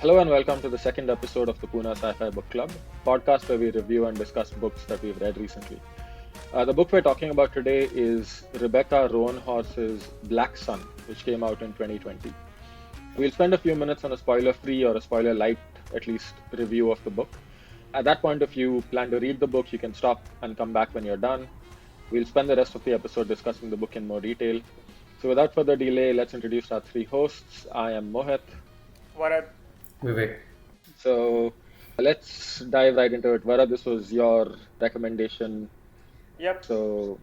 Hello and welcome to the second episode of the Poona Sci-Fi Book Club, podcast where we review and discuss books that we've read recently. The book we're talking about today is Rebecca Roanhorse's Black Sun, which came out in 2020. We'll spend a few minutes on a spoiler-free or a spoiler-light, at least, review of the book. At that point, if you plan to read the book, you can stop and come back when you're done. We'll spend the rest of the episode discussing the book in more detail. So without further delay, let's introduce our three hosts. I am Mohit. Varad. Vivek. So let's dive right into it. Varad, this was your recommendation. Yep. So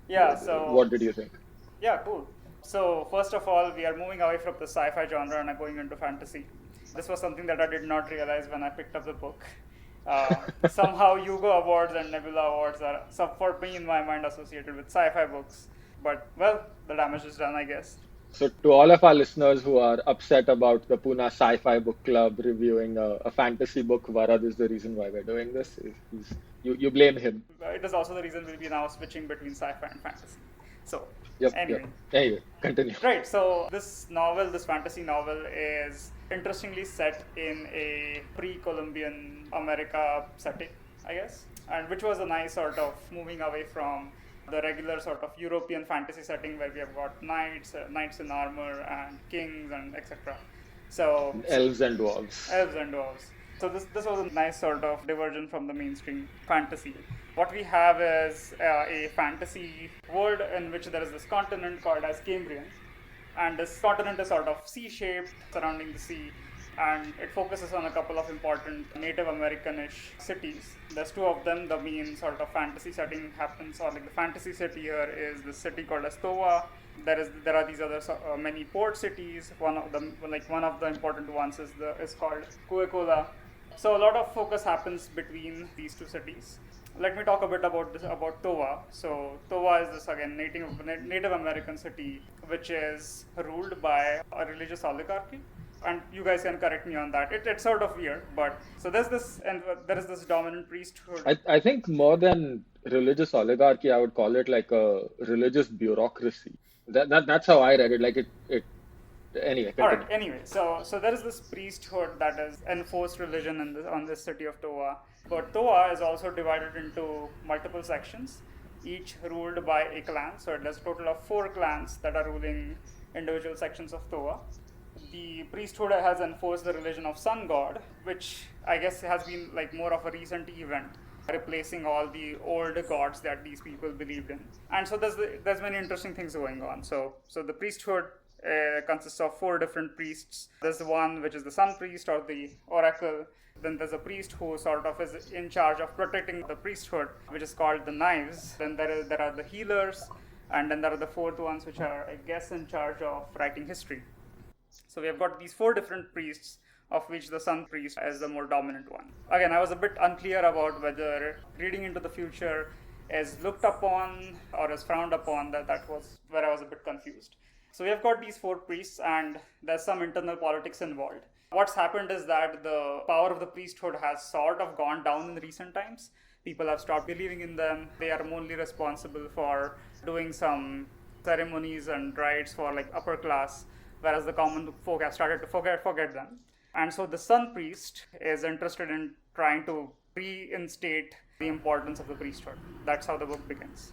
So what did you think? Yeah, cool. So first of all, we are moving away from the sci-fi genre and are going into fantasy. This was something that I did not realize when I picked up the book. Somehow Hugo Awards and Nebula Awards are, for me in my mind, associated with sci-fi books. But, well, the damage is done, I guess. So to all of our listeners who are upset about the Poona Sci-Fi Book Club reviewing a fantasy book, Varad is the reason why we're doing this. You blame him. It is also the reason we'll be now switching between sci-fi and fantasy. So, Anyway, continue. Right, so this fantasy novel is interestingly set in a pre-Columbian America setting, I guess, and which was a nice sort of moving away from the regular sort of European fantasy setting where we have got knights in armor and kings and etc. So elves and dwarves. So this was a nice sort of diversion from the mainstream fantasy. What we have is a fantasy world in which there is this continent called as Cambrian, and this continent is sort of C-shaped surrounding the sea, and it focuses on a couple of important Native American-ish cities. There's two of them. The main sort of fantasy setting happens, or like the fantasy city here is the city called Estoa. There are these other many port cities. One of the important ones is called Cuecola. So a lot of focus happens between these two cities. Let me talk a bit about Toa. So Toa is this again Native American city which is ruled by a religious oligarchy. And you guys can correct me on that. It's sort of weird, but so there is this dominant priesthood. I think more than religious oligarchy, I would call it like a religious bureaucracy. That's how I read it. Like it. Anyway. All right. Anyway, so there is this priesthood that is enforced religion on this city of Toa. But Toa is also divided into multiple sections, each ruled by a clan. So there's a total of 4 clans that are ruling individual sections of Toa. The priesthood has enforced the religion of sun god, which I guess has been like more of a recent event, replacing all the old gods that these people believed in. And so there's many interesting things going on. So the priesthood consists of 4 different priests. There's the one which is the sun priest or the oracle. Then there's a priest who sort of is in charge of protecting the priesthood, which is called the knives. Then there are the healers, and then there are the 4th ones which are, I guess, in charge of writing history. So we have got these 4 different priests, of which the sun priest is the more dominant one. Again, I was a bit unclear about whether reading into the future is looked upon or is frowned upon. That was where I was a bit confused. So we have got these 4 priests, and there's some internal politics involved. What's happened is that the power of the priesthood has sort of gone down in recent times. People have stopped believing in them. They are only responsible for doing some ceremonies and rites for like upper class, whereas the common folk have started to forget them. And so the sun priest is interested in trying to reinstate the importance of the priesthood. That's how the book begins.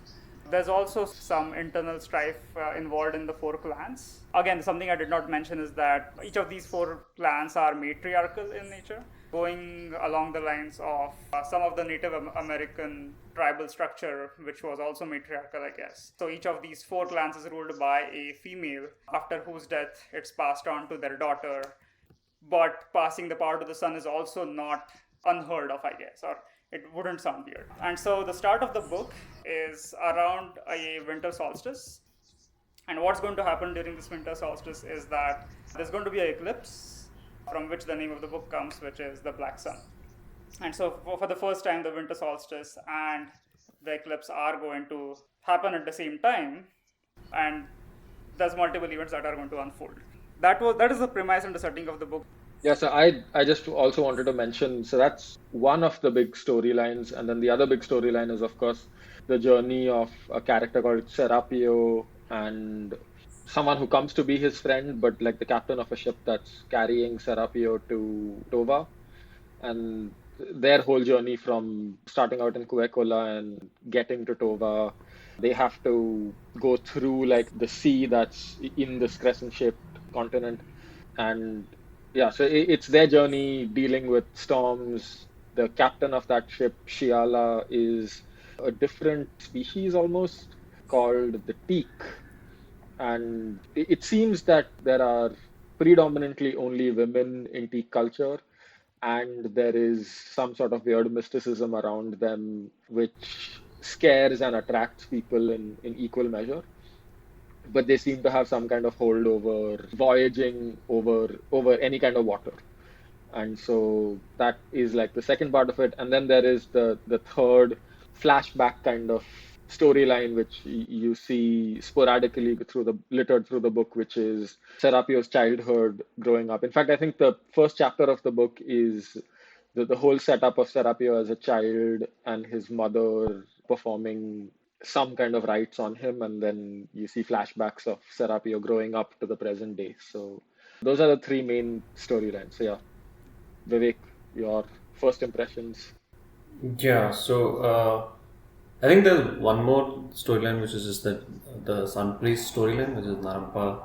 There's also some internal strife involved in the 4 clans. Again, something I did not mention is that each of these 4 clans are matriarchal in nature, going along the lines of some of the Native American tribal structure, which was also matriarchal, I guess. So each of these 4 clans is ruled by a female, after whose death it's passed on to their daughter. But passing the power to the son is also not unheard of, I guess, or it wouldn't sound weird. And so the start of the book is around a winter solstice. And what's going to happen during this winter solstice is that there's going to be an eclipse, from which the name of the book comes, which is the Black Sun. And so for the first time, the winter solstice and the eclipse are going to happen at the same time. And there's multiple events that are going to unfold. That is the premise and the setting of the book. Yeah, so I just also wanted to mention, so that's one of the big storylines, and then the other big storyline is, of course, the journey of a character called Serapio and someone who comes to be his friend, but like the captain of a ship that's carrying Serapio to Tova, and their whole journey from starting out in Kuekola and getting to Tova, they have to go through like the sea that's in this crescent-shaped continent, and yeah, so it's their journey dealing with storms. The captain of that ship, Shiala, is a different species almost called the teak, and it seems that there are predominantly only women in teak culture, and there is some sort of weird mysticism around them which scares and attracts people in equal measure. But they seem to have some kind of hold over voyaging over any kind of water. And so that is like the second part of it. And then there is the third flashback kind of storyline, which you see sporadically littered through the book, which is Serapio's childhood growing up. In fact, I think the first chapter of the book is the whole setup of Serapio as a child and his mother performing some kind of rites on him, and then you see flashbacks of Serapio growing up to the present day. So those are the three main storylines. So yeah, Vivek, your first impressions. Yeah, so I think there's one more storyline which is just the Sun Priest storyline, which is Narampa.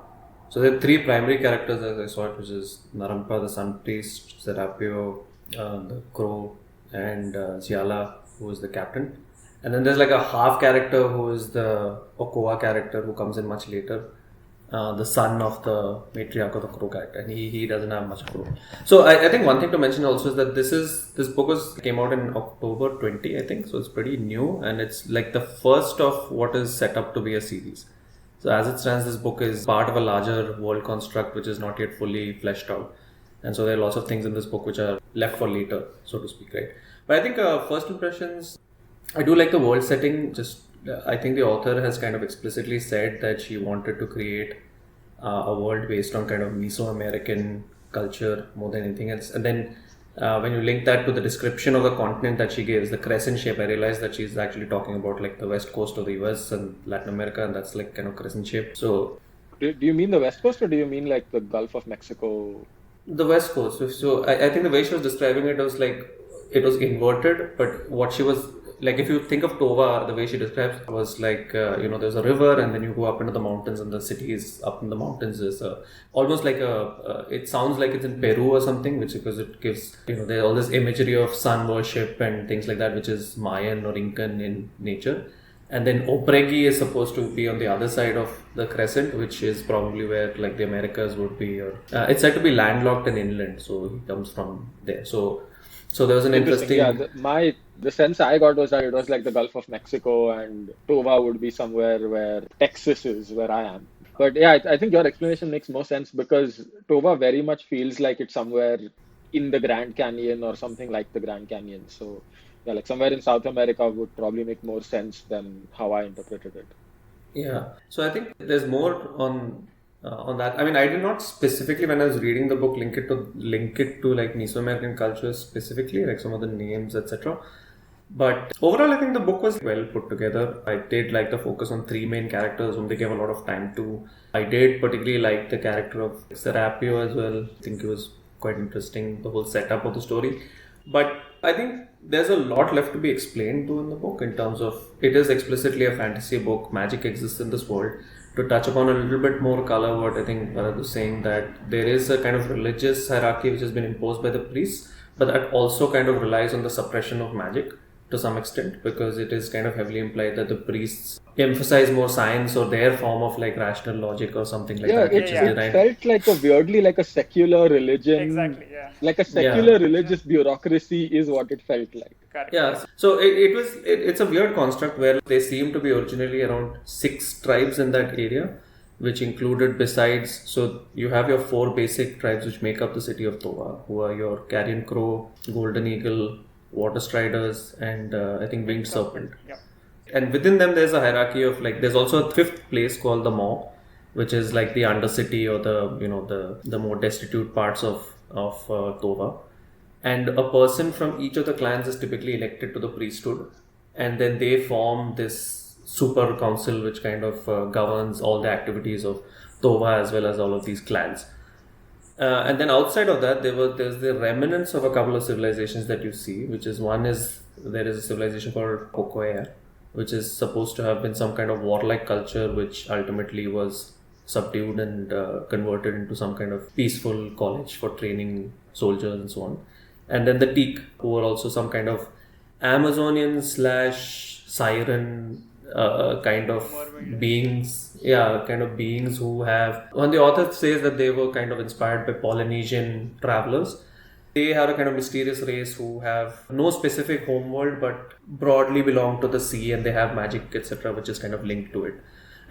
So there are three primary characters as I saw it, which is Narampa, the Sun Priest, Serapio, the Crow, and Ziala, who is the captain. And then there's like a half character who is the Okoa character who comes in much later. The son of the matriarch of the Crow character, and he doesn't have much of a role. So I think one thing to mention also is that this book came out in October 20, I think, so it's pretty new, and it's like the first of what is set up to be a series. So as it stands, this book is part of a larger world construct which is not yet fully fleshed out, and so there are lots of things in this book which are left for later, so to speak, right? But I think first impressions, I do like the world setting. I think the author has kind of explicitly said that she wanted to create a world based on kind of Mesoamerican culture more than anything else. And then when you link that to the description of the continent that she gives, the crescent shape, I realized that she's actually talking about like the west coast of the US and Latin America, and that's like kind of crescent shape. So, Do you mean the West Coast, or do you mean like the Gulf of Mexico? the west coast. So I think the way she was describing it was like it was inverted, but what she was like, if you think of Tova, the way she describes was like, there's a river and then you go up into the mountains and the city is up in the mountains. Is almost like it sounds like it's in Peru or something, which because it gives, there's all this imagery of sun worship and things like that, which is Mayan or Incan in nature. And then Opregi is supposed to be on the other side of the crescent, which is probably where like the Americas would be. Or it's said to be landlocked and inland, so he comes from there. So there was an interesting. Yeah, the sense I got was that it was like the Gulf of Mexico, and Tova would be somewhere where Texas is, where I am. But yeah, I think your explanation makes more sense, because Tova very much feels like it's somewhere in the Grand Canyon or something like the Grand Canyon. So yeah, like somewhere in South America would probably make more sense than how I interpreted it. Yeah. So I think there's more on that. I mean, I did not specifically, when I was reading the book, link it to like Mesoamerican cultures specifically, like some of the names, etc. But overall, I think the book was well put together. I did like the focus on three main characters whom they gave a lot of time to. I did particularly like the character of Serapio as well. I think it was quite interesting, the whole setup of the story. But I think there's a lot left to be explained to in the book, in terms of it is explicitly a fantasy book. Magic exists in this world. To touch upon a little bit more color, what I think Bharat was saying, that there is a kind of religious hierarchy which has been imposed by the priests, but that also kind of relies on the suppression of magic to some extent, because it is kind of heavily implied that the priests emphasize more science or their form of like rational logic or something like that. It felt like a weirdly like a secular religion. Exactly, yeah. Like a secular religious bureaucracy is what it felt like. Correct. Yeah, so it's a weird construct where they seem to be originally around 6 tribes in that area, which included, besides, so you have your 4 basic tribes which make up the city of Tova, who are your Carrion Crow, Golden Eagle, Water Striders, and I think Winged Serpent. Yeah. And within them there's a hierarchy of like, there's also a 5th place called the Maw, which is like the undercity or the more destitute parts of Tova. And a person from each of the clans is typically elected to the priesthood, and then they form this super council which kind of governs all the activities of Tova as well as all of these clans. And then outside of that, there's the remnants of a couple of civilizations that you see, which is one is there is a civilization called Pokoya, which is supposed to have been some kind of warlike culture, which ultimately was subdued and converted into some kind of peaceful college for training soldiers and so on. And then the Teak, who were also some kind of Amazonian slash siren kind of beings, kind of beings who have. One the author says that they were kind of inspired by Polynesian travelers. They are a kind of mysterious race who have no specific homeworld but broadly belong to the sea, and they have magic, etc., which is kind of linked to it.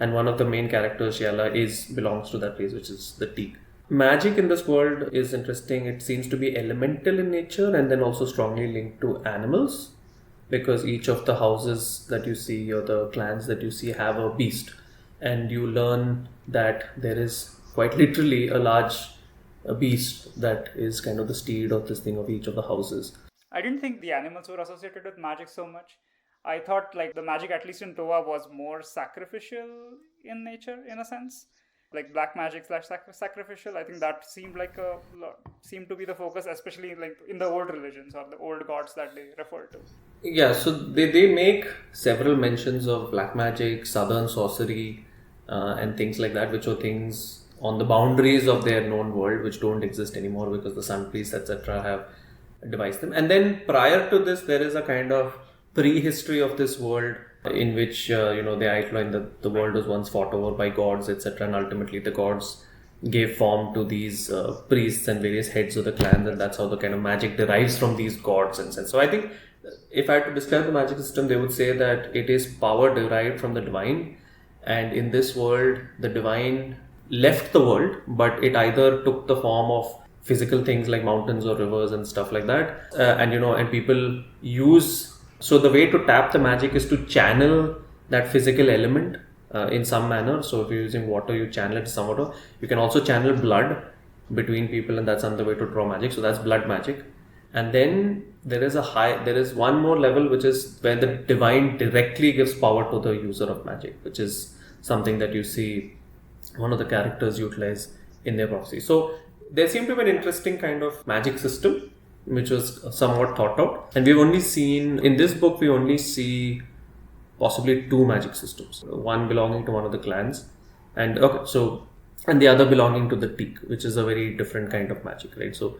And one of the main characters, Shiala, belongs to that race, which is the Teak. Magic in this world is interesting. It seems to be elemental in nature and then also strongly linked to animals, because each of the houses that you see or the clans that you see have a beast, and you learn that there is quite literally a beast that is kind of the steed of this thing of each of the houses. I didn't think the animals were associated with magic so much. I thought like the magic, at least in Toa, was more sacrificial in nature, in a sense. Like black magic slash sacrificial. I think that seemed to be the focus, especially like in the old religions or the old gods that they refer to. Yeah, so they make several mentions of black magic, southern sorcery, and things like that, which are things on the boundaries of their known world, which don't exist anymore because the sun priests, etc., have devised them. And then prior to this, there is a kind of prehistory of this world in which they outline that the world was once fought over by gods, etc., and ultimately the gods gave form to these priests and various heads of the clans, and that's how the kind of magic derives from these gods and sense. So I think if I had to describe the magic system, they would say that it is power derived from the divine, and in this world the divine left the world, but it either took the form of physical things like mountains or rivers and stuff like that, and people use. So the way to tap the magic is to channel that physical element in some manner. So if you're using water, you channel it to some water. You can also channel blood between people, and that's another way to draw magic. So that's blood magic. And then there is one more level, which is where the divine directly gives power to the user of magic, which is something that you see one of the characters utilize in their prophecy. So there seemed to be an interesting kind of magic system which was somewhat thought out, and we've only seen in this book we only see possibly two magic systems, one belonging to one of the clans and the other belonging to the Teak, which is a very different kind of magic, right? So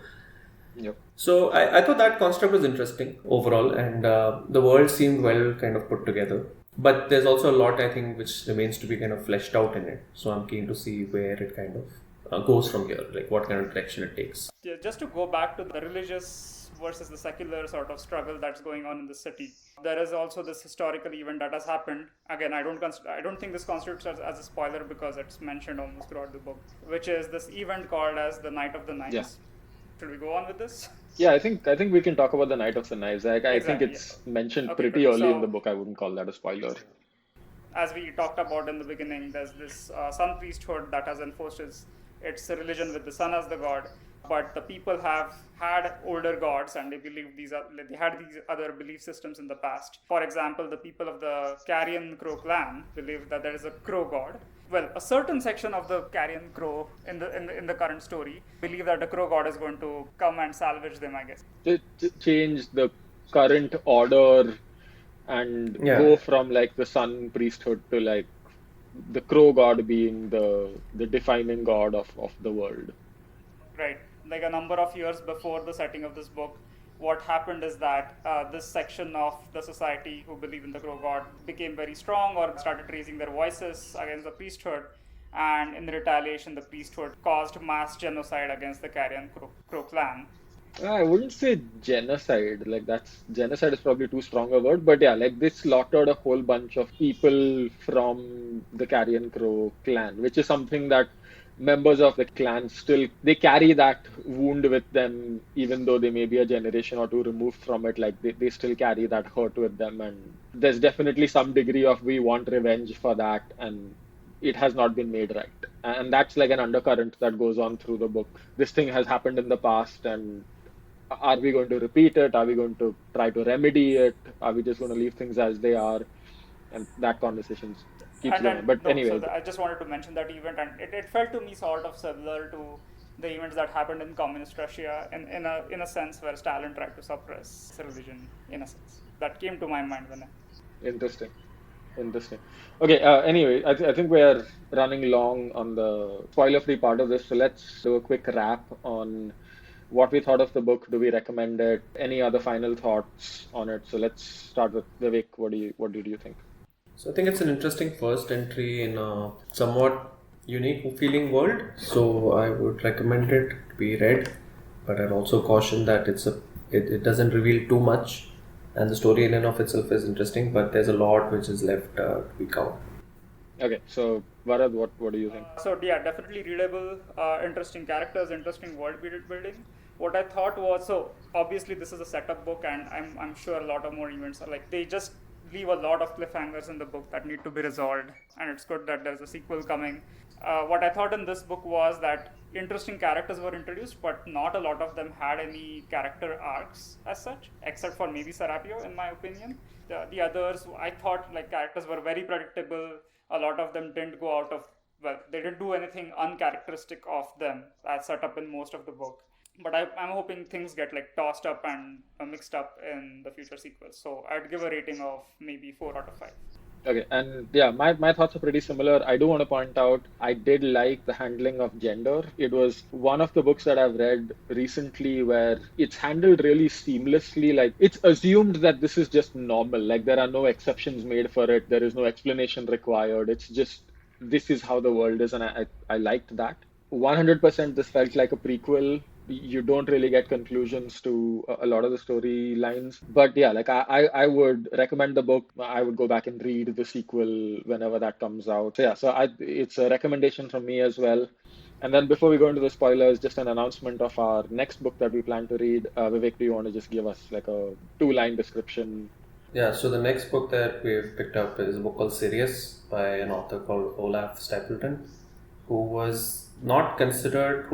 yep. So I thought that construct was interesting overall, and the world seemed well kind of put together, but there's also a lot I think which remains to be kind of fleshed out in it. So I'm keen to see where it kind of goes from here, like what kind of direction it takes. Yeah, just to go back to the religious versus the secular sort of struggle that's going on in the city, there is also this historical event that has happened. Again, I don't think this constitutes as a spoiler because it's mentioned almost throughout the book, which is this event called as the Night of the Knives. Yeah. Should we go on with this? Yeah, I think we can talk about the Night of the Knives. I Exactly, think it's mentioned Okay, pretty good. early in So- the book. I wouldn't call that a spoiler. As we talked about in the beginning, there's this sun priesthood that has enforced its religion with the sun as the god, but the people have had older gods and they believe they had these other belief systems in the past. For example, the people of the Carrion Crow clan believe that there is a crow god. Well, a certain section of the Carrion Crow in the current story believe that the crow god is going to come and salvage them, I guess. To change the current order and go from like the sun priesthood to like the crow god being the defining god of the world. Right. Like a number of years before the setting of this book, what happened is that this section of the society who believe in the crow god became very strong or started raising their voices against the priesthood, and in retaliation the priesthood caused mass genocide against the Carrion Crow clan. I wouldn't say genocide, like genocide is probably too strong a word, but yeah, like they slaughtered a whole bunch of people from the Carrion Crow clan, which is something that members of the clan they carry that wound with them, even though they may be a generation or two removed from it, like they still carry that hurt with them, and there's definitely some degree of we want revenge for that, and it has not been made right. And that's like an undercurrent that goes on through the book. This thing has happened in the past, and are we going to repeat it? Are we going to try to remedy it? Are we just going to leave things as they are? And that conversation's keeps And going. then, But no, anyway, I just wanted to mention that event, and it felt to me sort of similar to the events that happened in communist Russia, in a sense where Stalin tried to suppress religion, in a sense. That came to my mind when I. interesting. Interesting. Okay, anyway, I think we are running long on the spoiler-free part of this, so let's do a quick wrap on what we thought of the book. Do we recommend it? Any other final thoughts on it? So let's start with Vivek. What did you think? So I think it's an interesting first entry in a somewhat unique feeling world. So I would recommend it to be read, but I'd also caution that it doesn't reveal too much, and the story in and of itself is interesting, but there's a lot which is left to be covered. Okay, so Varad, what do you think? So yeah, definitely readable, interesting characters, interesting world building. What I thought was, so obviously this is a setup book, and I'm sure a lot of more events are like, they just leave a lot of cliffhangers in the book that need to be resolved, and it's good that there's a sequel coming. What I thought in this book was that interesting characters were introduced, but not a lot of them had any character arcs as such, except for maybe Serapio, in my opinion. The others, I thought like characters were very predictable. A lot of them didn't go out of, well, they didn't do anything uncharacteristic of them as set up in most of the book. But I'm hoping things get like tossed up and mixed up in the future sequels. So I'd give a rating of maybe 4 out of 5. Okay, and yeah, my thoughts are pretty similar. I do want to point out I did like the handling of gender. It was one of the books that I've read recently where it's handled really seamlessly. Like it's assumed that this is just normal. Like there are no exceptions made for it. There is no explanation required. It's just this is how the world is, and I liked that. 100% this felt like a prequel. You don't really get conclusions to a lot of the storylines, but yeah, like I would recommend the book. I would go back and read the sequel whenever that comes out. So yeah, it's a recommendation from me as well. And then before we go into the spoilers, just an announcement of our next book that we plan to read. Vivek, do you want to just give us like a 2-line description? Yeah, so the next book that we've picked up is a book called Sirius by an author called Olaf Stapledon, who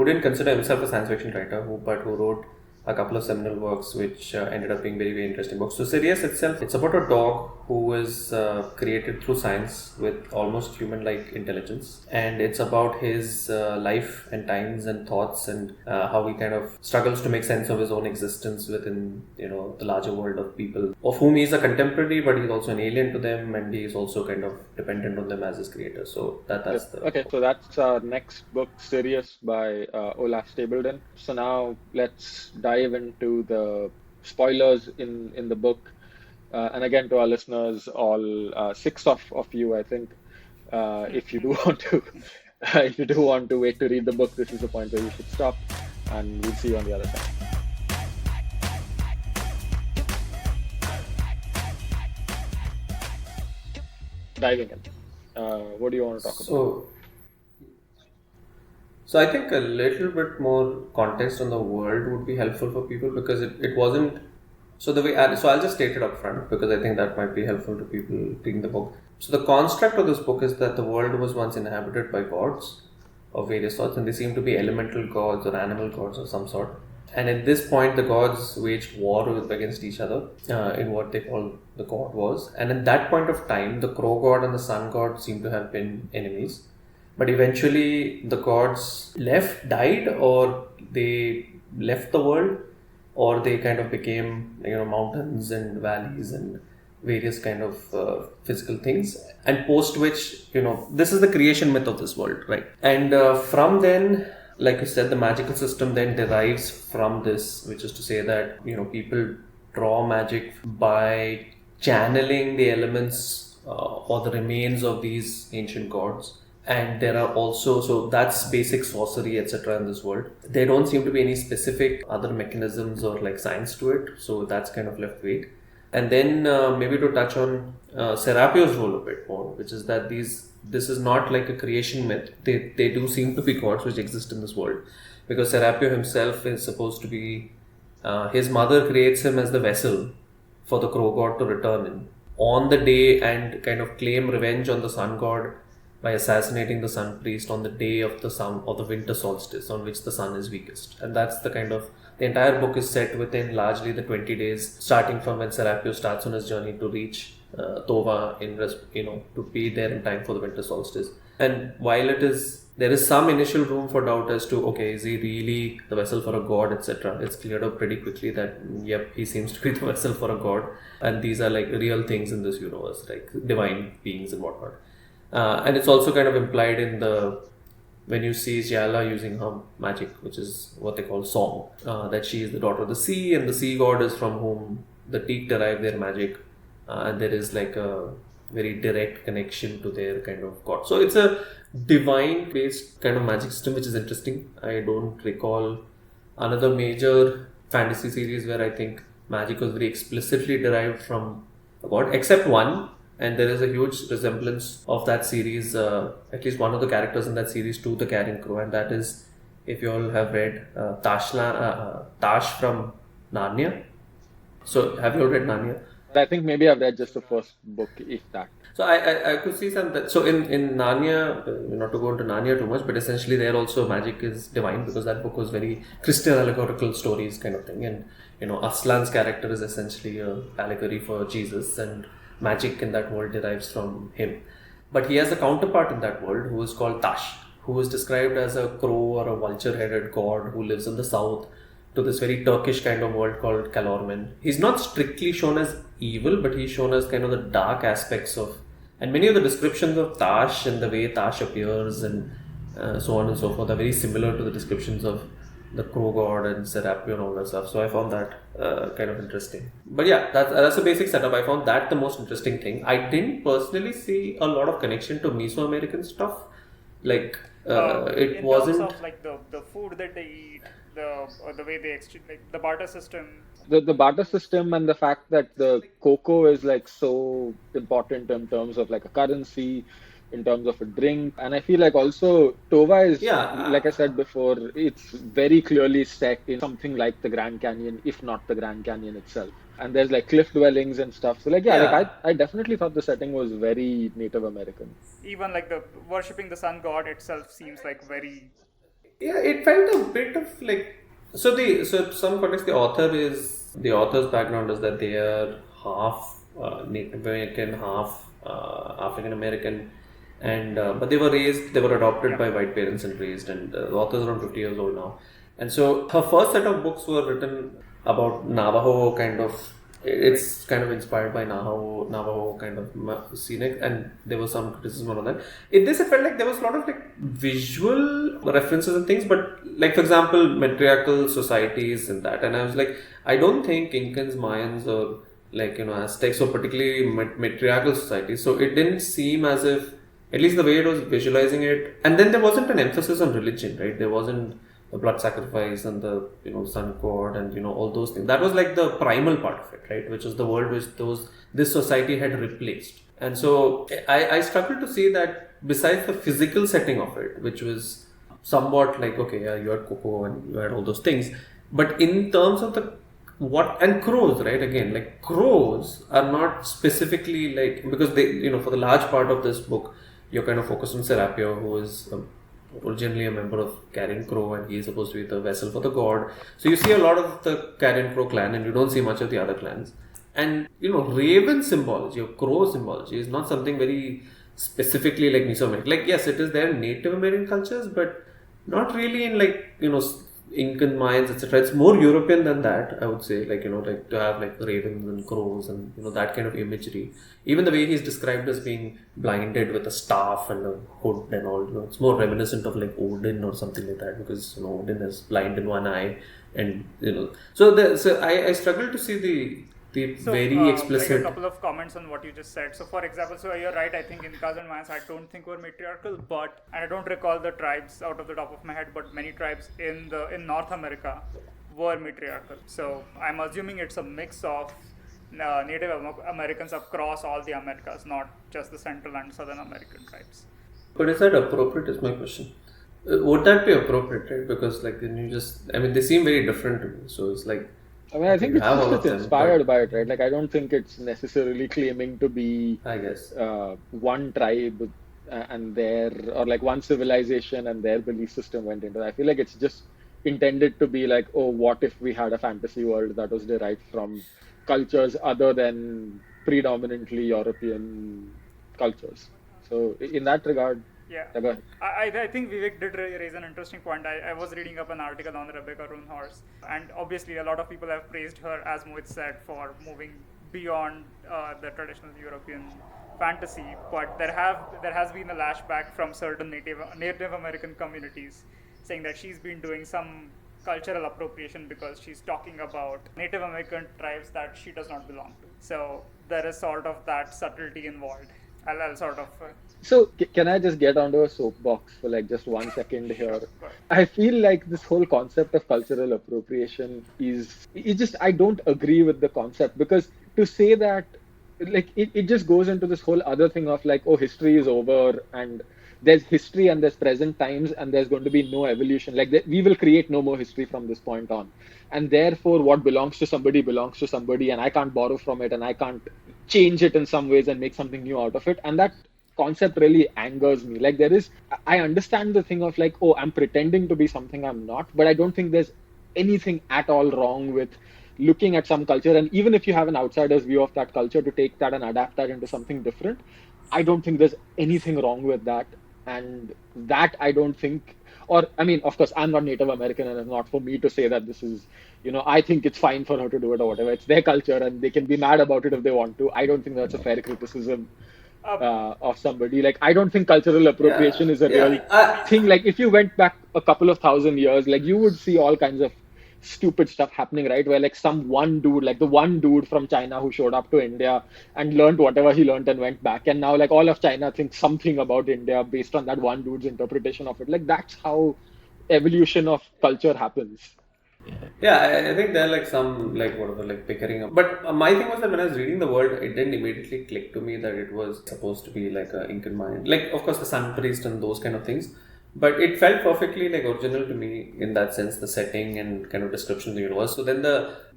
didn't consider himself a science fiction writer, but who wrote a couple of seminal works which ended up being very, very interesting books. So Sirius itself, it's about a dog who was created through science with almost human-like intelligence, and it's about his life and times and thoughts and how he kind of struggles to make sense of his own existence within the larger world of people of whom he is a contemporary, but he's also an alien to them, and he is also kind of dependent on them as his creator. So that's the Okay, so that's our next book, Sirius by Olaf Stapledon. So now let's dive into the spoilers in the book. And again, to our listeners, all 6 of you, I think, if you do want to, if you do want to wait to read the book, this is the point where you should stop, and we'll see you on the other side. Diving in. What do you want to talk about? So I think a little bit more context on the world would be helpful for people, because it wasn't. So I'll just state it up front, because I think that might be helpful to people reading the book. So the construct of this book is that the world was once inhabited by gods of various sorts, and they seem to be elemental gods or animal gods of some sort. And at this point, the gods waged war against each other in what they call the God Wars. And at that point of time, the crow god and the sun god seem to have been enemies. But eventually, the gods died, or they left the world, or they kind of became mountains and valleys and various kind of physical things. And post which, this is the creation myth of this world, right? And from then, like you said, the magical system then derives from this, which is to say that people draw magic by channeling the elements or the remains of these ancient gods. And there are also, so that's basic sorcery, etc. in this world. There don't seem to be any specific other mechanisms or like science to it, so that's kind of left vague. And then maybe to touch on Serapio's role a bit more, which is that this is not like a creation myth. They do seem to be gods which exist in this world, because Serapio himself is supposed to be, his mother creates him as the vessel for the crow god to return in on the day and kind of claim revenge on the sun god by assassinating the sun priest on the day of the winter solstice, on which the sun is weakest. And that's the entire book is set within largely the 20 days, starting from when Serapio starts on his journey to reach Tova to be there in time for the winter solstice. And while there is some initial room for doubt as to, okay, is he really the vessel for a god, etc. It's cleared up pretty quickly that, yep, he seems to be the vessel for a god. And these are like real things in this universe, like divine beings and whatnot. And it's also kind of implied in when you see Jyala using her magic, which is what they call song, that she is the daughter of the sea, and the sea god is from whom the Teak derive their magic, and there is like a very direct connection to their kind of god. So it's a divine based kind of magic system, which is interesting. I don't recall another major fantasy series where I think magic was very explicitly derived from a god, except one. And there is a huge resemblance of that series, at least one of the characters in that series, to the Carrion Crow, and that is, if you all have read Tash from Narnia. So, have you all read Narnia? I think maybe I've read just the first book, if that. So I could see some that. So in Narnia, not to go into Narnia too much, but essentially there also magic is divine, because that book was very Christian allegorical stories kind of thing, and Aslan's character is essentially a allegory for Jesus, and magic in that world derives from him. But he has a counterpart in that world who is called Tash, who is described as a crow or a vulture-headed god who lives in the south, to this very Turkish kind of world called Calormen. He's not strictly shown as evil, but he's shown as kind of the dark aspects of, and many of the descriptions of Tash and the way Tash appears and so on and so forth are very similar to the descriptions of the crow god and Serapio and all that stuff. So I found that kind of interesting. But yeah, that's a basic setup. I found that the most interesting thing. I didn't personally see a lot of connection to Mesoamerican stuff. Like it wasn't. In terms of like the food that they eat, the way they exchange, like the barter system. The barter system and the fact that the cocoa is like so important in terms of like a currency, in terms of a drink. And I feel like also Tova is, like I said before, it's very clearly set in something like the Grand Canyon, if not the Grand Canyon itself. And there's like cliff dwellings and stuff. So like, I definitely thought the setting was very Native American. Even like the worshipping the sun god itself seems like very... Yeah, it felt a bit of like... So some context, the author's background is that they are half Native American, half African American, and but they were adopted by white parents and raised, and the author's around 50 years old now. And so her first set of books were written about Navajo kind of. It's kind of inspired by Navajo kind of scenic, and there was some criticism on that. It felt like there was a lot of like visual references and things, but like for example, matriarchal societies and that. And I was like, I don't think Incans, Mayans, or like Aztecs, or particularly matriarchal societies. So it didn't seem as if, at least the way it was visualizing it, and then there wasn't an emphasis on religion, right? There wasn't the blood sacrifice and the sun god and all those things. That was like the primal part of it, right? Which was the world which this society had replaced. And so I struggled to see that besides the physical setting of it, which was somewhat like, okay, yeah, you had cocoa and you had all those things, but in terms of and crows, right? Again, like crows are not specifically like, because they, for the large part of this book, you're kind of focused on Serapio, who is originally a member of Carrion Crow, and he is supposed to be the vessel for the god. So you see a lot of the Carrion Crow clan, and you don't see much of the other clans. And raven symbology or crow symbology is not something very specifically like Mesoamerican. Like, yes, it is there in Native American cultures, but not really in like Incan Mayans, etc. It's more European than that, I would say. Like like to have like ravens and crows and that kind of imagery. Even the way he's described as being blinded with a staff and a hood and all, it's more reminiscent of like Odin or something like that, because Odin is blind in one eye, and So I struggle to see the very explicit. Like a couple of comments on what you just said. So, for example, you're right. I think Incas and Mayans, I don't think were matriarchal, and I don't recall the tribes out of the top of my head, but many tribes in North America were matriarchal. So, I'm assuming it's a mix of Native Americans across all the Americas, not just the Central and Southern American tribes. But is that appropriate? Is my question. Would that be appropriate, right? Because like then they seem very different to me. So it's like. I think it's inspired by it, right? Like, I don't think it's necessarily claiming to be, I guess, one tribe and or like one civilization and their belief system went into it. I feel like it's just intended to be like, oh, what if we had a fantasy world that was derived from cultures other than predominantly European cultures. So in that regard, Yeah, go ahead. I think Vivek did raise an interesting point. I was reading up an article on Rebecca Roanhorse, and obviously a lot of people have praised her, as Mohit said, for moving beyond the traditional European fantasy. But there has been a lashback from certain Native American communities, saying that she's been doing some cultural appropriation because she's talking about Native American tribes that she does not belong to. So there is sort of that subtlety involved. I'll sort of. So can I just get onto a soapbox for like just 1 second here? I feel like this whole concept of cultural appropriation is it just I don't agree with the concept, because to say that, like, it just goes into this whole other thing of like, oh, history is over and there's history and there's present times and there's going to be no evolution. Like we will create no more history from this point on. And therefore what belongs to somebody and I can't borrow from it and I can't change it in some ways and make something new out of it. And that concept really angers me. Like I understand the thing of like, oh, I'm pretending to be something I'm not, but I don't think there's anything at all wrong with looking at some culture, and even if you have an outsider's view of that culture, to take that and adapt that into something different. I don't think there's anything wrong with that. And that I don't think, or I mean, of course, I'm not Native American and it's not for me to say that this is, I think it's fine for her to do it or whatever. It's their culture and they can be mad about it if they want to. I don't think that's a fair criticism of somebody. Like, I don't think cultural appropriation is a real thing. Like, if you went back a couple of thousand years, like, you would see all kinds of stupid stuff happening, right? Where like some one dude, like the one dude from China who showed up to India and learned whatever he learned and went back, and now like all of China thinks something about India based on that one dude's interpretation of it. Like, that's how evolution of culture happens. Yeah, I think there are like some like whatever like pickering up. But my thing was that when I was reading the world, it didn't immediately click to me that it was supposed to be like a Incan Mayan. Like, of course, the sun priest and those kind of things. But it felt perfectly like original to me in that sense, the setting and kind of description of the universe. So then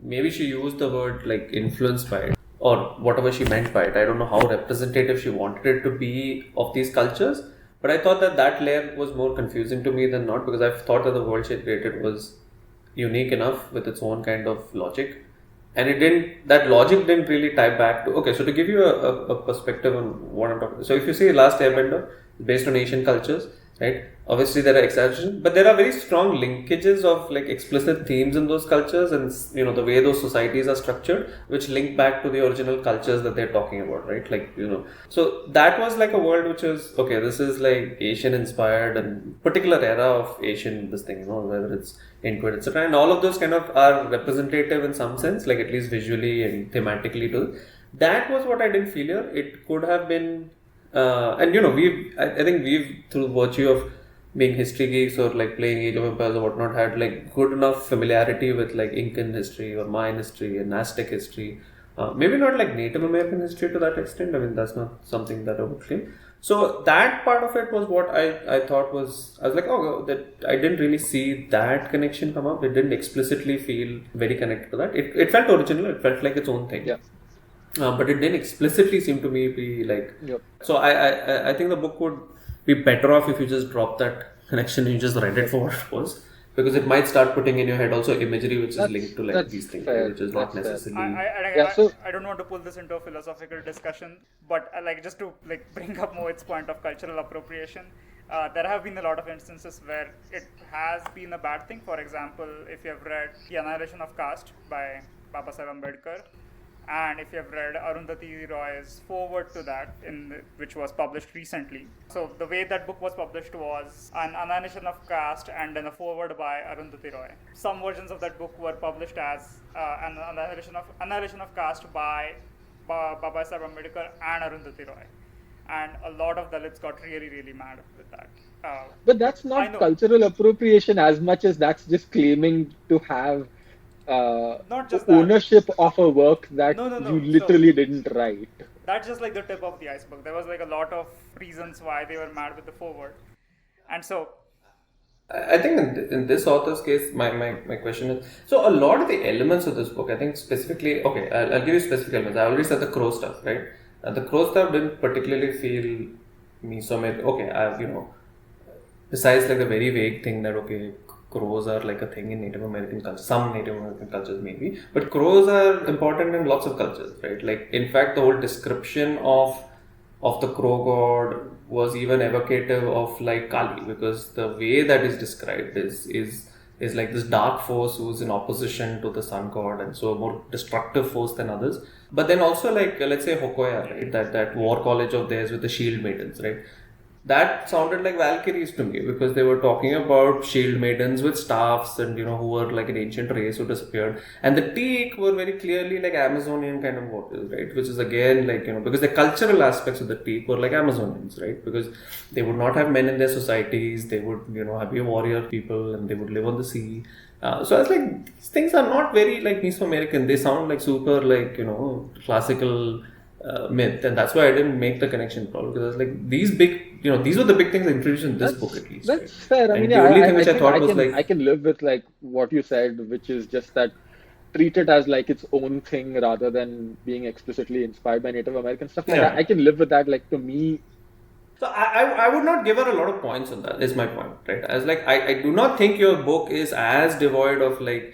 maybe she used the word like influenced by it or whatever she meant by it. I don't know how representative she wanted it to be of these cultures. But I thought that layer was more confusing to me than not, because I thought that the world she created was unique enough with its own kind of logic. And that logic didn't really tie back to, okay, so to give you a perspective on what I'm talking about. So if you see Last Airbender, based on Asian cultures, right? Obviously there are exaggerations, but there are very strong linkages of like explicit themes in those cultures and the way those societies are structured, which link back to the original cultures that they're talking about, right? Like, so that was like a world which is, okay, this is like Asian inspired and particular era of Asian this thing, whether it's Inuit, etc. And all of those kind of are representative in some sense, like at least visually and thematically too. That was what I didn't feel here. It could have been and I think we've, through virtue of being history geeks or like playing Age of Empires or whatnot, had like good enough familiarity with like Incan history or Mayan history and Aztec history. Maybe not like Native American history to that extent. I mean, that's not something that I would claim. So that part of it was what I thought was, I was like, oh, that I didn't really see that connection come up. It didn't explicitly feel very connected to that. It felt original. It felt like its own thing. Yeah. But it didn't explicitly seem to me be like. Yep. So I think the book would be better off if you just drop that connection and you just read it for what it was, because it might start putting in your head also imagery which is linked to like these things, which is not necessarily. I don't want to pull this into a philosophical discussion, but like just to like bring up Mohit's point of cultural appropriation. There have been a lot of instances where it has been a bad thing. For example, if you have read The Annihilation of Caste by Babasaheb Ambedkar, and if you have read Arundhati Roy's foreword to that, which was published recently. So the way that book was published was an annihilation of caste and then a foreword by Arundhati Roy. Some versions of that book were published as an annihilation of caste by Babasaheb Ambedkar and Arundhati Roy. And a lot of Dalits got really, really mad with that. But that's not cultural appropriation as much as that's just claiming to have not just ownership of a work that you literally didn't write. That's just like the tip of the iceberg. There was like a lot of reasons why they were mad with the foreword. And so I think in this author's case, my question is, so a lot of the elements of this book, I think specifically, okay, I'll give you specific elements. I already said the crow stuff, right? The crow stuff didn't particularly feel Mesoamerican. Okay, besides like the very vague thing that, okay, crows are like a thing in Native American culture. Some Native American cultures maybe, but crows are important in lots of cultures, right? Like in fact, the whole description of the crow god was even evocative of like Kali, because the way that is described is like this dark force who's in opposition to the sun god, and so a more destructive force than others. But then also like let's say Hokoya, right? That war college of theirs with the shield maidens, right? That sounded like Valkyries to me, because they were talking about shield maidens with staffs and who were like an ancient race who disappeared, and the teak were very clearly like Amazonian kind of waters, right? Which is again like because the cultural aspects of the teak were like Amazonians, right? Because they would not have men in their societies, they would be warrior people, and they would live on the sea. So I was like, these things are not very like Mesoamerican. They sound like super like classical myth, and that's why I didn't make the connection probably, because I was like, these were the big things introduced in this book at least. That's Right? fair. I And mean, the yeah, only thing which I think thought was I can live with like what you said, which is just that treat it as like its own thing rather than being explicitly inspired by Native American stuff. Like Yeah. I can live with that. Like to me, So I would not give her a lot of points on that, is my point, right? As like I do not think your book is as devoid of like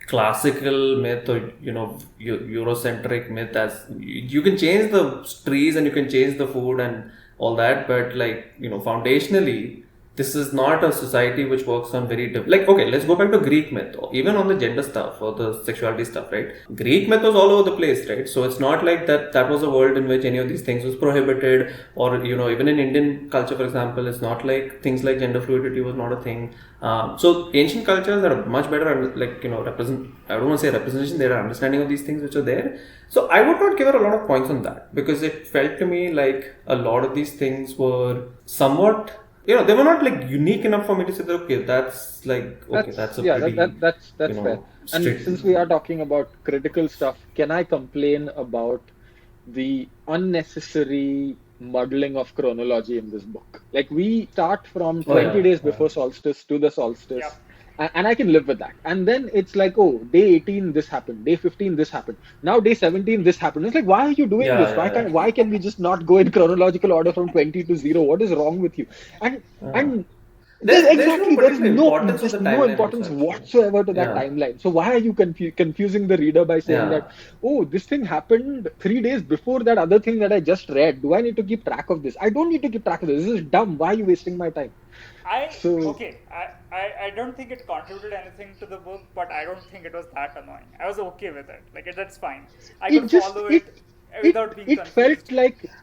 classical myth or Eurocentric myth as you can change the trees and you can change the food and all that, but like foundationally this is not a society which works on very like, okay, let's go back to Greek myth, or even on the gender stuff or the sexuality stuff, right? Greek myth was all over the place, right? So it's not like that was a world in which any of these things was prohibited, or even in Indian culture, for example, it's not like things like gender fluidity was not a thing. So ancient cultures are much better, like represent. I don't want to say representation. There are understanding of these things which are there. So I would not give her a lot of points on that, because it felt to me like a lot of these things were somewhat. They were not like unique enough for me to say that okay, that's like okay, that's a pretty that's fair. And strict. since we are talking about critical stuff, can I complain about the unnecessary muddling of chronology in this book? Like we start from 20 days before solstice to the solstice. Yeah. And I can live with that. And then it's like, oh, day 18 this happened, day 15 this happened. Now day 17 this happened. It's like, why are you doing this? Why can we just not go in chronological order from 20 to 0? What is wrong with you? And there is no importance whatsoever to that timeline. So why are you confusing the reader by saying that, oh, this thing happened 3 days before that other thing that I just read? Do I need to keep track of this? I don't need to keep track of this. This is dumb. Why are you wasting my time? I don't think it contributed anything to the book, but I don't think it was that annoying. I was okay with it. Like that's fine. I could follow it without being confused.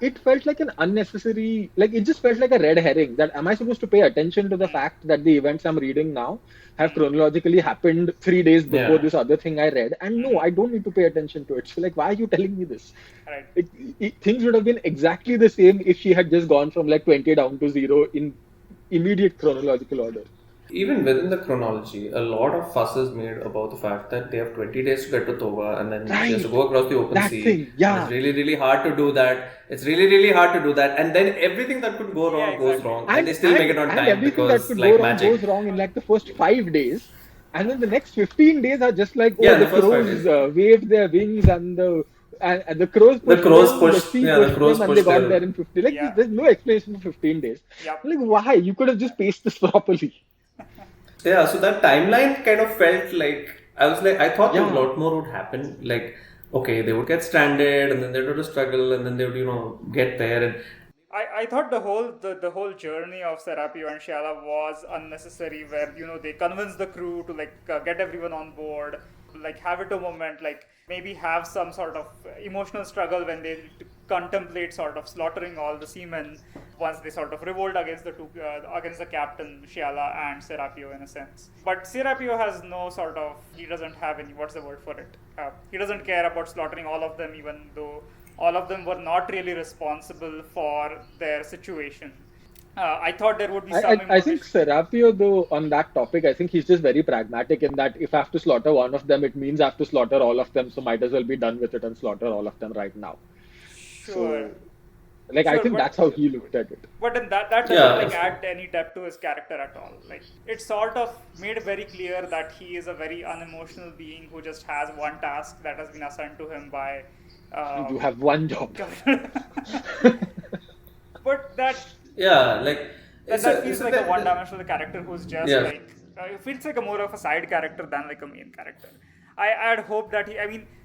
It felt like an unnecessary, like it just felt like a red herring. That am I supposed to pay attention to the fact that the events I'm reading now have chronologically happened 3 days before this other thing I read? And no, I don't need to pay attention to it. So like, why are you telling me this? Right. Things would have been exactly the same if she had just gone from like 20 down to 0 in immediate chronological order. Even within the chronology, a lot of fuss is made about the fact that they have 20 days to get to Tova, and then she has to go across the open sea. It's really, really hard to do that. And then everything that could go wrong goes wrong, and they still make it on time everything because that could like go wrong magic. goes wrong in like the first 5 days, and then the next 15 days are just like, Yeah, the the first 5 crows days. waved their wings and the crows pushed them, and they got there in 50. Like there's no explanation for 15 days. Yep. Like why? You could have just paced this properly. Yeah, so that timeline kind of felt like I thought a lot more would happen. Like, okay, they would get stranded, and then they would struggle, and then they would get there. And I thought the whole journey of Serapio and Shyala was unnecessary, where they convince the crew to like get everyone on board, like have it a moment, like maybe have some sort of emotional struggle when they contemplate sort of slaughtering all the seamen once they sort of revolt against the captain Shyala and Serapio in a sense. But Serapio has no sort of, he doesn't have any, what's the word for it? He doesn't care about slaughtering all of them, even though all of them were not really responsible for their situation. I thought there would be some. I think Serapio, though, on that topic, I think he's just very pragmatic in that if I have to slaughter one of them, it means I have to slaughter all of them, so might as well be done with it and slaughter all of them right now. Sure. So, I think that's how he looked at it. But then that doesn't add any depth to his character at all. Like it sort of made very clear that he is a very unemotional being who just has one task that has been assigned to him by. You have one job. But that. Yeah, like That feels like a one-dimensional character who's just like It feels like a more of a side character than like a main character. I had hoped that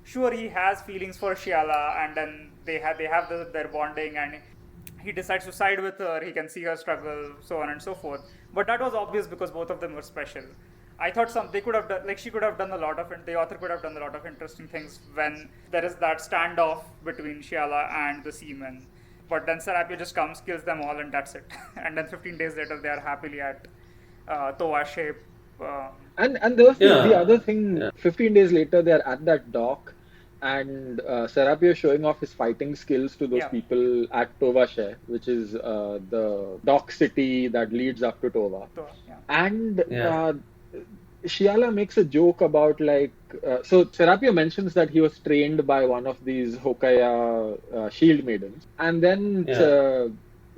sure he has feelings for Shiala, and then they have their bonding, and he decides to side with her. He can see her struggle, so on and so forth. But that was obvious because both of them were special. I thought they could have done, like, she could have done a lot of, the author could have done a lot of interesting things when there is that standoff between Shiala and the seamen. But then Serapio just comes, kills them all, and that's it. And then 15 days later, they are happily at Toa shape. And there was the Yeah. other thing. Yeah. 15 days later, they're at that dock, and Serapio showing off his fighting skills to those Yeah. people at Tovashe, which is the dock city that leads up to Tova. Toa, yeah. And Yeah. Shiala makes a joke about so Serapio mentions that he was trained by one of these Hokaya shield maidens, and then Yeah.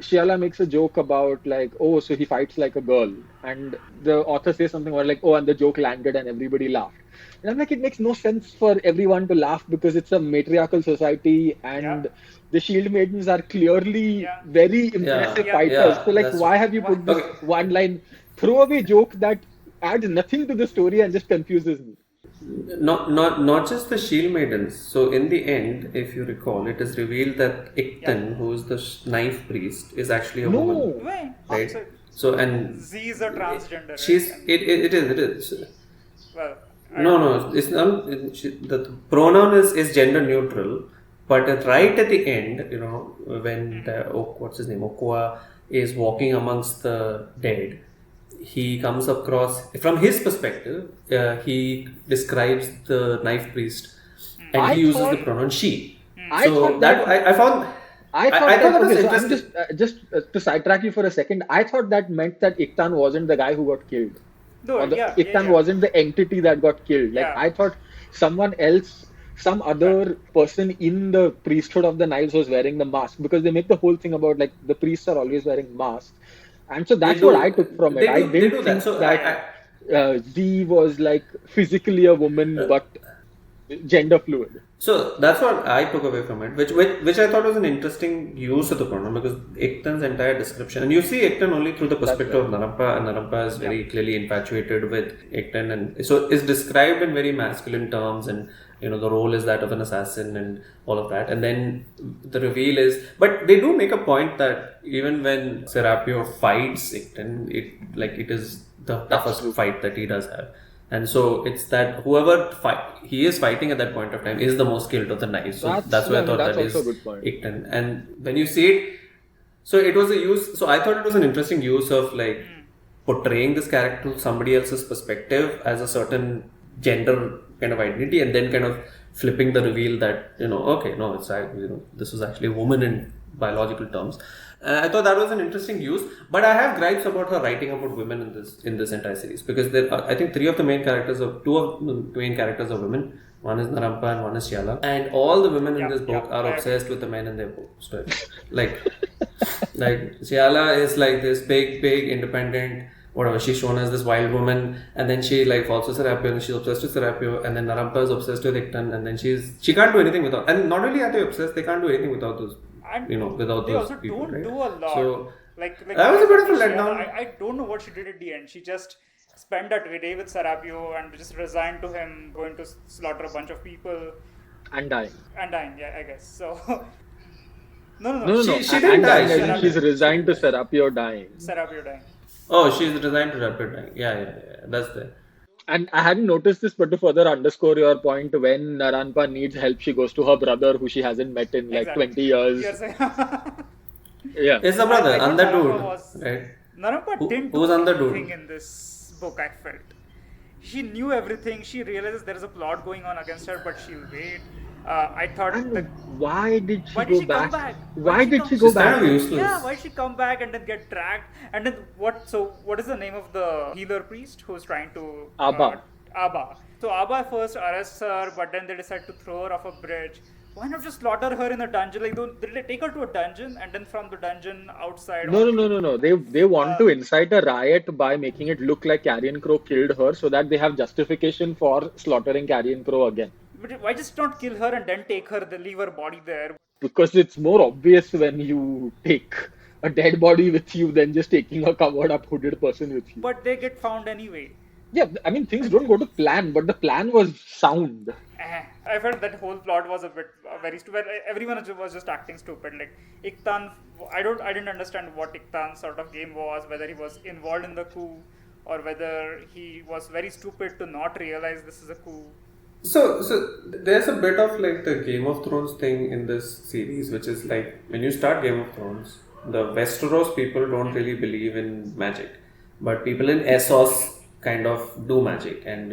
Shiala makes a joke about oh, so he fights like a girl, and the author says something about oh, and the joke landed and everybody laughed. And I'm like, it makes no sense for everyone to laugh because it's a matriarchal society, and the shield maidens are clearly very impressive fighters. Yeah, so why have you put this one line throwaway joke that adds nothing to the story and just confuses me? Not just the shield maidens. So in the end, if you recall, it is revealed that Ikten, who is the knife priest, is actually a woman. Wait, Right. So and Z is a transgender. she's right? it is. Well, No, it's not. The pronoun is gender neutral, but right at the end, when what's his name, Okwa is walking amongst the dead, he comes across, from his perspective, he describes the knife priest, and he uses the pronoun she. I So thought that I found. I thought I thought that was okay, so I'm interesting. just to sidetrack you for a second. I thought that meant that Iktan wasn't the guy who got killed. No, Or Iktan wasn't the entity that got killed. I thought someone else, some other person in the priesthood of the knives was wearing the mask, because they make the whole thing about the priests are always wearing masks, and so that's what I took from it. I didn't think that Z was physically a woman but gender fluid. So that's what I took away from it, which I thought was an interesting use of the pronoun, because Iktan's entire description, and you see Iktan only through the perspective of Narampa, and Narampa is very clearly infatuated with Iktan, and so is described in very masculine terms, and the role is that of an assassin and all of that, and then the reveal is, but they do make a point that even when Serapio fights Iktan, it is the toughest fight that he does have. And so it's that whoever he is fighting at that point of time is the most skilled of the knives. So that's why I thought that is Iktan. And when you see it, so it was a use. So I thought it was an interesting use of portraying this character to somebody else's perspective as a certain gender kind of identity, and then kind of flipping the reveal that okay, no, it's this was actually a woman in biological terms. I thought that was an interesting use, but I have gripes about her writing about women in this entire series, because there are, I think, two of the main characters are women. One is Narampa and one is Shiala, and all the women in this book are obsessed with the men in their story. like Shiala is this big independent, whatever. She's shown as this wild woman, and then she falls to Serapio, and she's obsessed with Serapio, and then Narampa is obsessed with Iktan, and then she can't do anything without. And not only are they obsessed, they can't do anything without those. Without they those also people, don't right? do a lot. So like that was a bit of a letdown. I don't know what she did at the end. She just spent that day with Serapio and just resigned to him going to slaughter a bunch of people and dying. Yeah, I guess so. No. She didn't die. She's resigned to Serapio dying. Serapio dying. Oh, she's resigned to Serapio dying. Yeah. That's there. And I hadn't noticed this, but to further underscore your point, when Narampa needs help, she goes to her brother, who she hasn't met in 20 years. Yeah. It's the brother, and the dude, right? Narampa didn't do anything in this book, I felt. She knew everything. She realizes there is a plot going on against her, but she'll wait. I thought. Why did she go back? Why did she go back? Yeah, why did she come back and then get dragged? And then what? So what is the name of the healer priest who's trying to? Abba. Abba. So Abba first arrests her, but then they decide to throw her off a bridge. Why not just slaughter her in a dungeon? Did they take her to a dungeon, and then from the dungeon outside? No. They want to incite a riot by making it look like Carrion Crow killed her, so that they have justification for slaughtering Carrion Crow again. But why just not kill her and then take her, leave her body there? Because it's more obvious when you take a dead body with you than just taking a covered up hooded person with you. But they get found anyway. Yeah, I mean, things don't go to plan, but the plan was sound. I felt that whole plot was a bit very stupid. Everyone was just acting stupid. Like Iktan, I didn't understand what Iktan's sort of game was. Whether he was involved in the coup, or whether he was very stupid to not realize this is a coup. So there's a bit of like the Game of Thrones thing in this series, which is like when you start Game of Thrones, the Westeros people don't really believe in magic, but people in Essos kind of do magic, and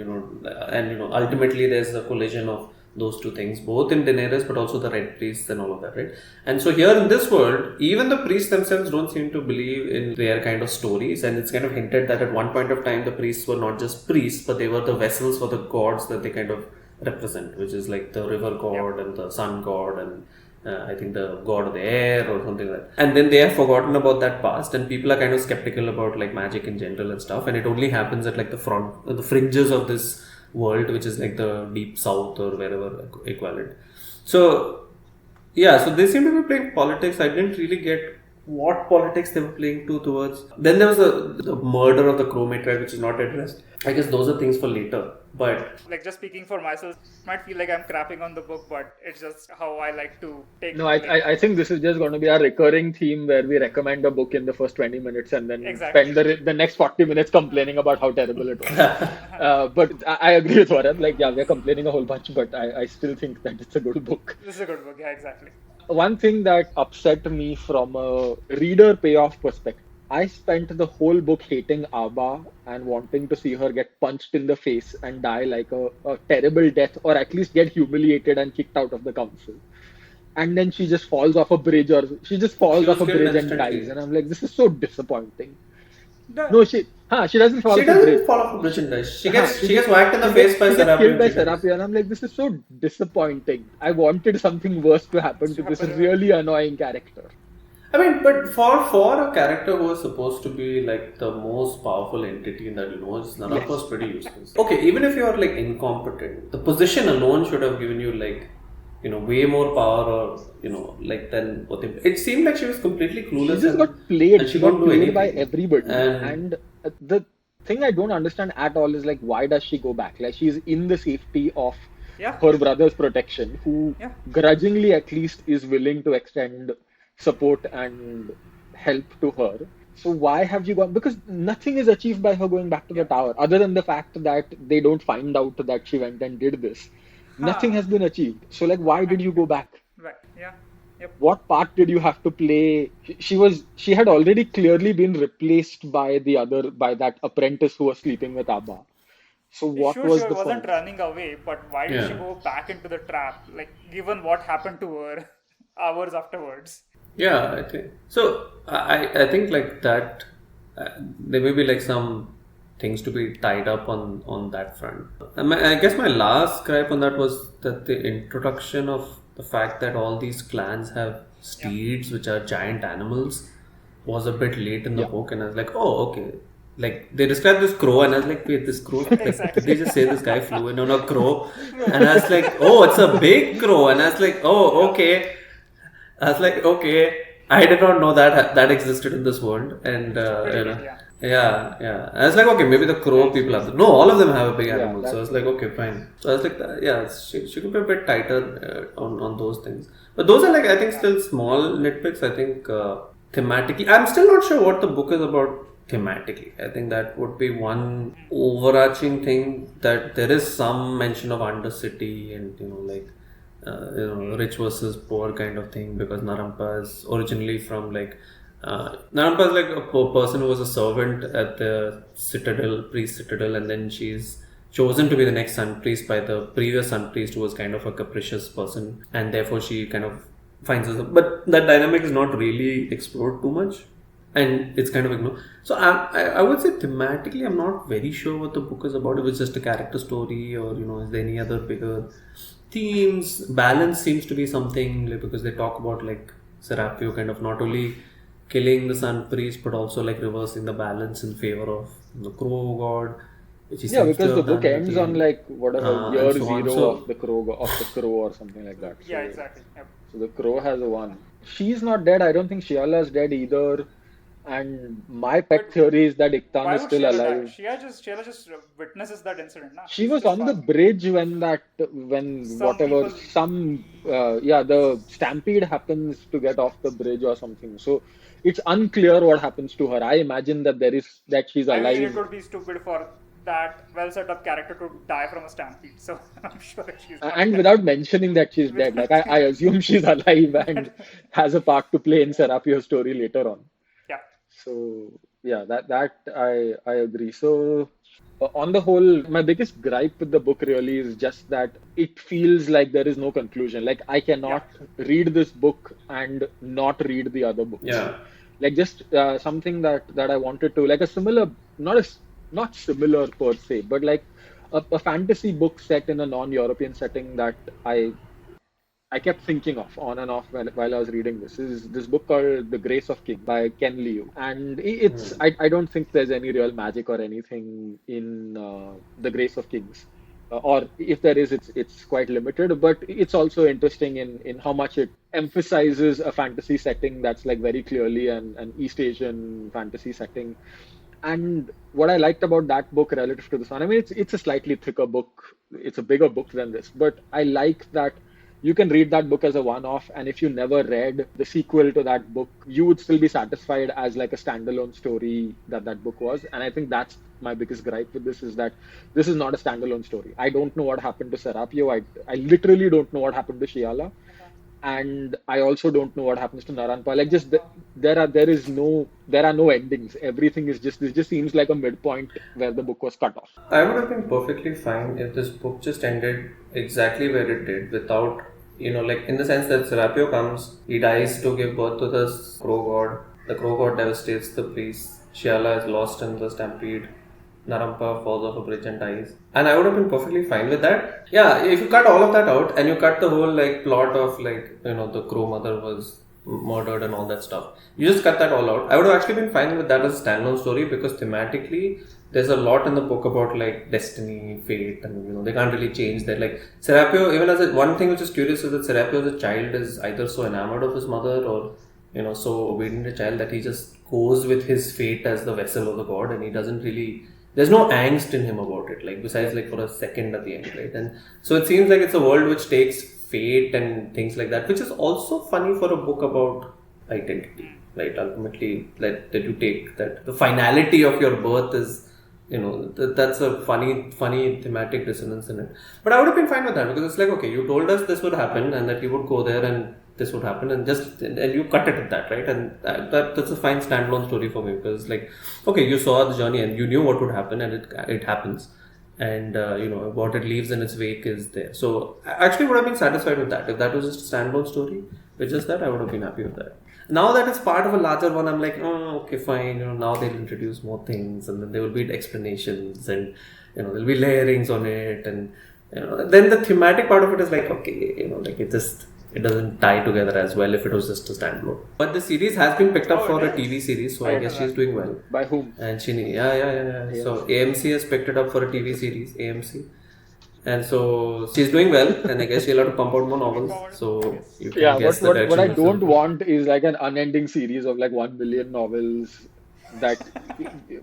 ultimately there's a collision of those two things, both in Daenerys but also the Red Priests and all of that, right? And so here in this world, even the priests themselves don't seem to believe in their kind of stories, and it's kind of hinted that at one point of time the priests were not just priests, but they were the vessels for the gods that they kind of represent, which is like the river god and the sun god and I think the god of the air or something like that. And then they have forgotten about that past, and people are kind of skeptical about like magic in general and stuff. And it only happens at like the fringes of this world, which is like the deep south or wherever equivalent. So yeah, so they seem to be playing politics. I didn't really get what politics they were playing towards. Then there was the murder of the Crow Matriarch, which is not addressed. I guess those are things for later. But like just speaking for myself, might feel like I'm crapping on the book, but it's just how I like to take. No, I think this is just going to be our recurring theme where we recommend a book in the first 20 minutes and then Exactly. spend the next 40 minutes complaining about how terrible it was. But I agree with Varun. Like, yeah, we're complaining a whole bunch, but I still think that it's a good book. This is a good book, yeah, exactly. One thing that upset me from a reader payoff perspective, I spent the whole book hating Abba and wanting to see her get punched in the face and die like a terrible death, or at least get humiliated and kicked out of the council. And then she just falls off a bridge, or she just falls she was off a killed bridge and instantly. dies. And I'm like, this is so disappointing. The- No, she doesn't fall She off a doesn't bridge. fall off a bridge and die. She She gets whacked in the face by she gets Serapion. killed by She dies. Serapion, and I'm like, this is so disappointing. I wanted something worse to happen to this really annoying character. I mean, but for a character who is supposed to be like the most powerful entity in that universe, Naraka's pretty useless. Okay, even if you're like incompetent, the position alone should have given you like, way more power, or like than what it seemed like she was completely clueless. She just got played. and She got couldn't do played by anything. everybody. And The thing I don't understand at all is like, why does she go back? Like, she's in the safety of Yeah. her brother's protection, who Yeah. grudgingly at least is willing to extend support and help to her. So why have you gone? Because nothing is achieved by her going back to the tower, other than the fact that they don't find out that she went and did this. Nothing has been achieved. So like, why did you go back? Right. Yeah. Yep. What part did you have to play? She had already clearly been replaced by that apprentice who was sleeping with Abba. So what Sure, was she the wasn't point? running away, but why did she Yeah. go back into the trap? Like, given what happened to her hours afterwards. yeah, I think so. I think like that. There may be like some things to be tied up on that front. I guess my last gripe on that was that the introduction of the fact that all these clans have steeds, which are giant animals, was a bit late in the book, and I was like, oh, okay. Like they described this crow, and I was like, wait, this crow. Like, did they just say this guy flew in on a crow? And I was like, oh, it's a big crow, and I was like, oh, okay. I was like, okay. I did not know that existed in this world, and yeah. I was like, okay, maybe the crow people have. No, all of them have a big animal. So I was like, okay, fine. So I was like, yeah, she could be a bit tighter on those things. But those are like, I think, still small nitpicks. I think thematically, I'm still not sure what the book is about thematically. I think that would be one overarching thing, that there is some mention of Undercity and rich versus poor kind of thing, because Narampa is originally from like Narampa is like a person who was a servant at the priest citadel, and then she's chosen to be the next sun priest by the previous sun priest, who was kind of a capricious person, and therefore she kind of finds herself. But that dynamic is not really explored too much, and it's kind of ignored. So I would say thematically, I'm not very sure what the book is about. If it's just a character story, or is there any other bigger themes? Balance seems to be something, like, because they talk about like Serapio kind of not only killing the sun priest, but also like reversing the balance in favor of the crow god. Because the book ends on like whatever year so on. zero of the crow or something like that. Yeah, exactly. Yep. So the crow has won. She's not dead. I don't think Shiala is dead either. And my pet theory is that Iktan Why is would still Sheila die? alive. Sheila just witnesses that incident. Nah? She She's was just on the fine. bridge when Some whatever people, some yeah, the stampede happens to get off the bridge or something. So it's unclear what happens to her. I imagine that she's I mean, it alive. would be stupid for that well set up character to die from a stampede. So I'm sure she's not And dead. without mentioning that she's dead, like Without, I assume she's alive and but, has a part to play in Serapio's story later on. yeah. So yeah, that I agree. So on the whole, my biggest gripe with the book really is just that it feels like there is no conclusion. Like I Yeah. cannot read this book and not read the other books. Yeah. Like just something that I wanted to like a similar, not similar per se, but like a fantasy book set in a non-European setting that I kept thinking of on and off while I was reading this is this book called The Grace of King by Ken Liu. And I don't think there's any real magic or anything in The Grace of Kings. Or if there is, it's quite limited, but it's also interesting in how much it emphasizes a fantasy setting that's like very clearly an East Asian fantasy setting. And what I liked about that book relative to this one, I mean, it's a slightly thicker book, it's a bigger book than this, but I like that you can read that book as a one-off, and if you never read the sequel to that book, you would still be satisfied as like a standalone story that book was. And I think that's my biggest gripe with this is that this is not a standalone story. I don't know what happened to Serapio. I literally don't know what happened to Shiala, and I also don't know what happens to Naranpa. Like just there are no endings. Everything is just this just seems like a midpoint where the book was cut off. I would have been perfectly fine if this book just ended exactly where it did without, like in the sense that Serapio comes, he dies to give birth to this crow god. The crow god devastates the priest. Shiala is lost in the stampede. Narampa falls off a bridge and dies. And I would have been perfectly fine with that. Yeah, if you cut all of that out and you cut the whole like plot of the crow mother was murdered and all that stuff. You just cut that all out. I would have actually been fine with that as a standalone story because thematically there's a lot in the book about like destiny, fate, and they can't really change that. Like Serapio, even as one thing which is curious is that Serapio as a child is either so enamored of his mother or so obedient a child that he just goes with his fate as the vessel of the god and he doesn't really there's no angst in him about it, like besides like for a second at the end, right? And so it seems like it's a world which takes fate and things like that, which is also funny for a book about identity, right? Ultimately, that you take that the finality of your birth is, that's a funny thematic dissonance in it. But I would have been fine with that because it's like, okay, you told us this would happen and that you would go there and this would happen and you cut it at that, right? And that's a fine standalone story for me because like, okay, you saw the journey and you knew what would happen and it happens. And what it leaves in its wake is there. So I actually would have been satisfied with that. If that was just a standalone story with just that, I would have been happy with that. Now that it's part of a larger one, I'm like, oh, okay, fine. Now they'll introduce more things, and then there will be explanations, and there'll be layerings on it, and then the thematic part of it is like, okay, like it doesn't tie together as well if it was just a standalone. But the series has been picked up for a TV series, so I guess she's doing well. By whom? And Chini, yeah. So AMC has picked it up for a TV series, AMC. And so she's doing well, and I guess she'll have to pump out more novels. So you can guess the direction. What I don't want is like an unending series of like 1 million novels that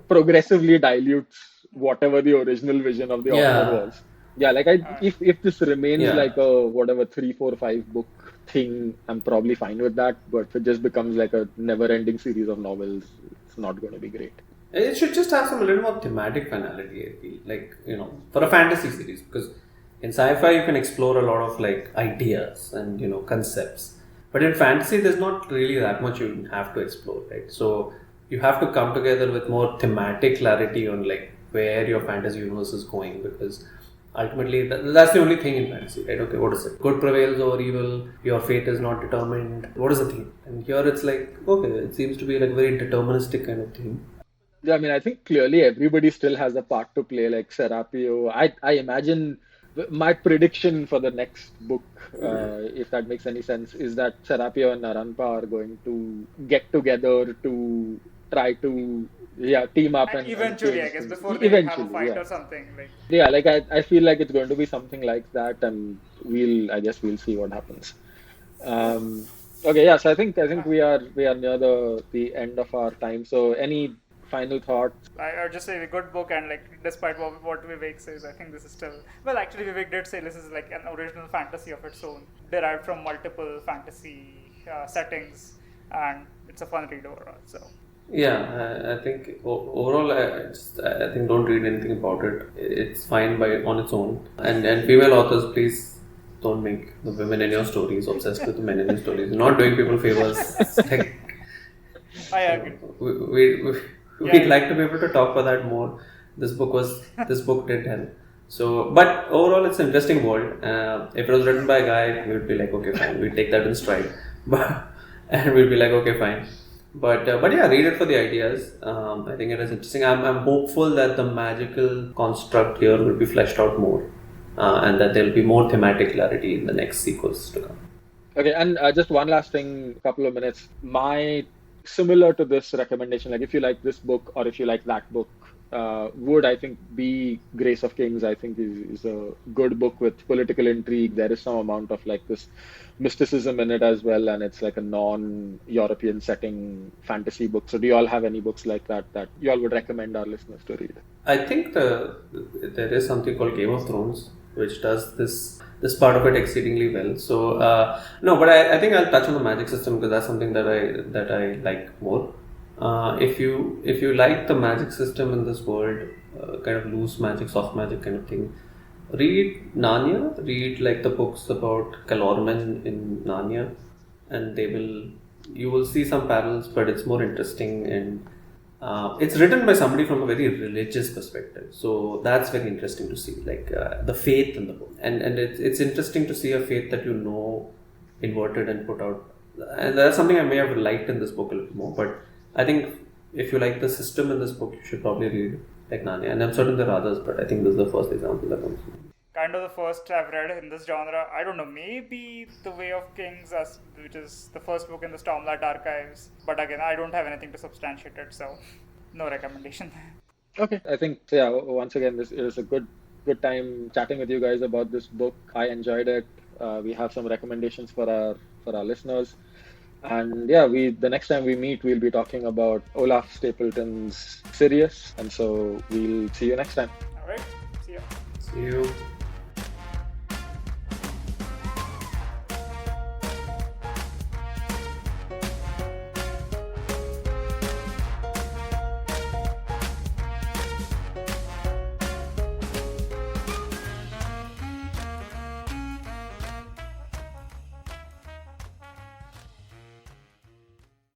progressively dilutes whatever the original vision of the author was. Yeah, like if this remains like a whatever 3, 4, 5 book thing, I'm probably fine with that. But if it just becomes like a never-ending series of novels, it's not going to be great. It should just have some a little more thematic finality, I feel. Like, for a fantasy series, because in sci-fi you can explore a lot of like ideas and concepts. But in fantasy there's not really that much you have to explore, right? So you have to come together with more thematic clarity on like where your fantasy universe is going, because ultimately that's the only thing in fantasy, right? Okay, what is it? Good prevails over evil, your fate is not determined. What is the theme? And here it's like, okay, it seems to be like very deterministic kind of theme. Yeah, I mean, I think clearly everybody still has a part to play, like Serapio. I imagine my prediction for the next book, if that makes any sense, is that Serapio and Naranpa are going to get together to try to team up and eventually, I guess, before they have a fight or something. Like I feel like it's going to be something like that, and I guess we'll see what happens. Okay, yes, I think we are near the end of our time. So any final thoughts? I just say a good book, and like despite what Vivek says, I think this is still well. Actually, Vivek did say this is like an original fantasy of its own, derived from multiple fantasy settings, and it's a fun read overall. So Yeah, I think overall, I think don't read anything about it. It's fine by on its own. And female authors, please don't make the women in your stories obsessed with the men in your stories. You're not doing people favors. Like, I so agree. we'd Yeah, like to be able to talk about that more. This book did help. So, but overall, it's an interesting world. If it was written by a guy, we would be like, okay, fine, we take that in stride. But and we'd be like, okay, fine. But yeah, read it for the ideas. I think it is interesting. I'm hopeful that the magical construct here will be fleshed out more, and that there will be more thematic clarity in the next sequels to come. Okay, and just one last thing, couple of minutes. My similar to this recommendation, like if you like this book or if you like that book, would I think be Grace of Kings, I think is a good book with political intrigue. There is some amount of like this mysticism in it as well, and it's like a non-European setting fantasy book. So do you all have any books like that you all would recommend our listeners to read? I think there is something called Game of Thrones, which does this part of it exceedingly well. So no, but I think I'll touch on the magic system because that's something that I like more. If you like the magic system in this world, kind of loose magic, soft magic kind of thing, read Narnia. Read like the books about Calormen in Narnia, and you will see some parallels, but it's more interesting and it's written by somebody from a very religious perspective, so that's very interesting to see, like the faith in the book, and it's interesting to see a faith that inverted and put out, and that's something I may have liked in this book a little more. But I think if you like the system in this book, you should probably read like Narnia, and I'm certain there are others, but I think this is the first example that comes to mind. kind of the first I've read in this genre. I don't know, maybe The Way of Kings, which is the first book in the Stormlight Archives. But again, I don't have anything to substantiate it, so no recommendation. Okay, I think so yeah. Once again, this is a good time chatting with you guys about this book. I enjoyed it. We have some recommendations for our listeners, and yeah, we the next time we meet, we'll be talking about Olaf Stapleton's Sirius, and so we'll see you next time. All right, see ya. See you.